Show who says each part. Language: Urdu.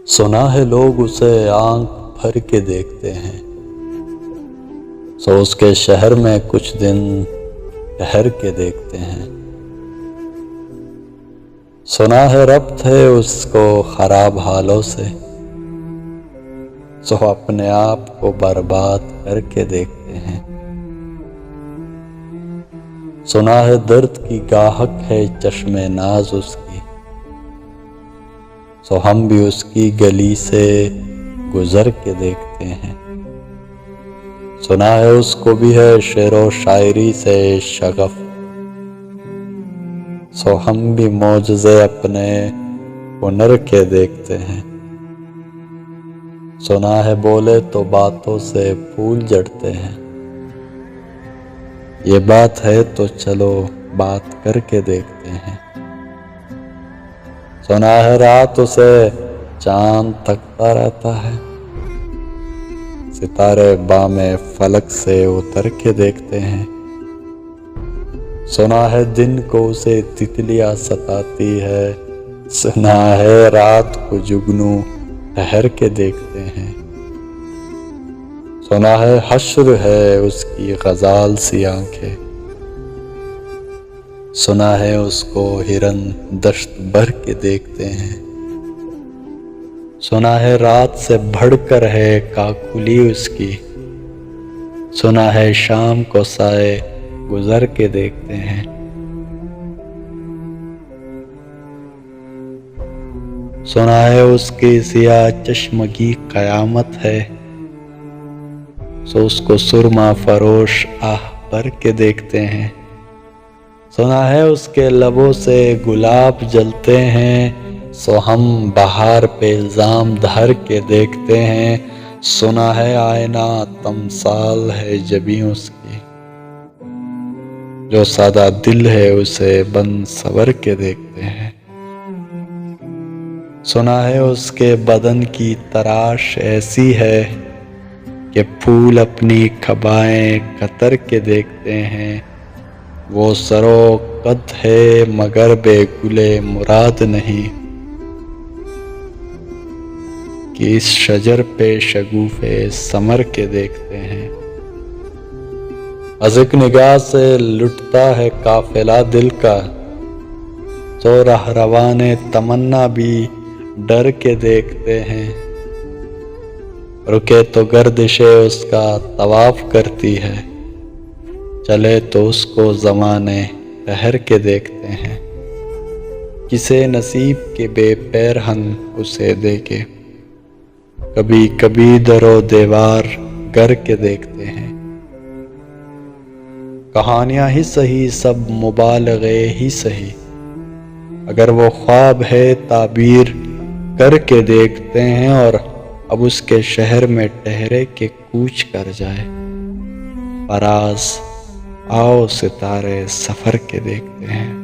Speaker 1: سنا ہے لوگ اسے آنکھ بھر کے دیکھتے ہیں، سو اس کے شہر میں کچھ دن ٹھہر کے دیکھتے ہیں۔ سنا ہے ربط ہے اس کو خراب حالوں سے، سو اپنے آپ کو برباد کر کے دیکھتے ہیں۔ سنا ہے درد کی گاہک ہے چشم ناز اس کی، سو ہم بھی اس کی گلی سے گزر کے دیکھتے ہیں۔ سنا ہے اس کو بھی ہے شعر و شاعری سے شغف، سو ہم بھی معجزے اپنے ہنر کے دیکھتے ہیں۔ سنا ہے بولے تو باتوں سے پھول جھڑتے ہیں، یہ بات ہے تو چلو بات کر کے دیکھتے ہیں۔ سنا ہے رات اسے چاند تکتا رہتا ہے، ستارے بام فلک سے اتر کے دیکھتے ہیں۔ سنا ہے دن کو اسے تتلیاں ستاتی ہے، سنا ہے رات کو جگنو ٹھہر کے دیکھتے ہیں۔ سنا ہے حشر ہے اس کی غزال سی آنکھیں، سنا ہے اس کو ہرن دشت بھر کے دیکھتے ہیں۔ سنا ہے رات سے بڑھ کر ہے کاکلی اس کی، سنا ہے شام کو سائے گزر کے دیکھتے ہیں۔ سنا ہے اس کی سیاہ چشمگی قیامت ہے، سو اس کو سرما فروش آہ بھر کے دیکھتے ہیں۔ سنا ہے اس کے لبوں سے گلاب جلتے ہیں، سو ہم بہار پہ الزام دھر کے دیکھتے ہیں۔ سنا ہے آئینہ تمثال ہے جبیں اس کی، جو سادہ دل ہے اسے بن سور کے دیکھتے ہیں۔ سنا ہے اس کے بدن کی تراش ایسی ہے کہ پھول اپنی قبائیں قطر کے دیکھتے ہیں۔ وہ سر و قد ہے مگر بے گل مراد نہیں، کہ اس شجر پہ شگوفے ثمر کے دیکھتے ہیں۔ از ایک نگاہ سے لٹتا ہے قافلہ دل کا، سو رہروان تمنا بھی ڈر کے دیکھتے ہیں۔ رکے تو گردشیں اس کا طواف کرتی ہے، چلے تو اس کو زمانے ٹھہر کے دیکھتے ہیں۔ کسے نصیب کے بے پیرہن اسے دیکھے، کبھی کبھی در و دیوار گر کے دیکھتے ہیں۔ کہانیاں ہی سہی سب مبالغے ہی سہی، اگر وہ خواب ہے تعبیر کر کے دیکھتے ہیں۔ اور اب اس کے شہر میں ٹھہرے کہ کوچ کر جائے، فراز آؤ ستارے سفر کے دیکھتے ہیں۔